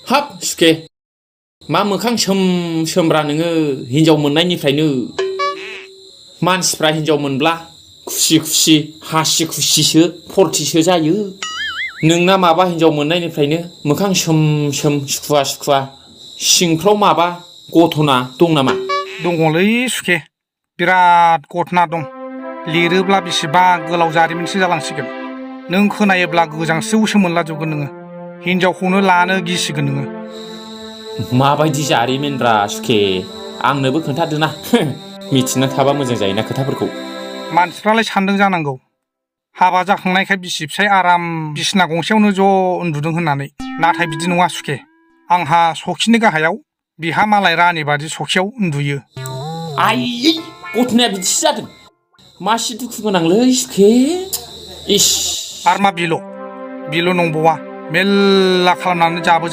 हाब सुखे मा मोखां सोम सोमब्रा नोङो हिनजाव मोननायनिफ्रायनो मानसिफ्रा हिनजाव मोनब्ला खुसि खुसि हासि खुसिसो फर्टिसो जायो नोंना माबा हिनजाव मोननायनिफ्रायनो मोखां सोम सोम सुखुवा सुखुवा सिंफ्राव माबा गथना दं नामा दङलै सुखे बिराद गथना दं लिरोब्ला बेसेबा गोलाव जारिमिनसो जालांसिगोन नों खोनायोब्ला गोजांस्रिवसो मोनलाजोबगोन नोङो हिनजावखौनो लानो गिसिगोन नोङो माबायदि जारिमिनब्रा सुखे आंनोबो खोन्थादोना मिथिना थाबा मोजां जायोना खोथाफोरखौ मानसिफ्रालाय सानदों जानांगौ हाबा जाखांनायखाय बिसि फिसाय आराम बिसिना गंसेयावनो ज' उन्दुदों होननानै नाथाय बिदि नङा सुखे आंहा सखिनि गाहायाव बिहा मालाय रानि बादि सखियाव उन्दुयो आयै गथनाया बिदिसो जादों मासि दुखु गोनांलै सुखे इस आर मा बेल' नंबावा मेल्ला खालामनानै जाबो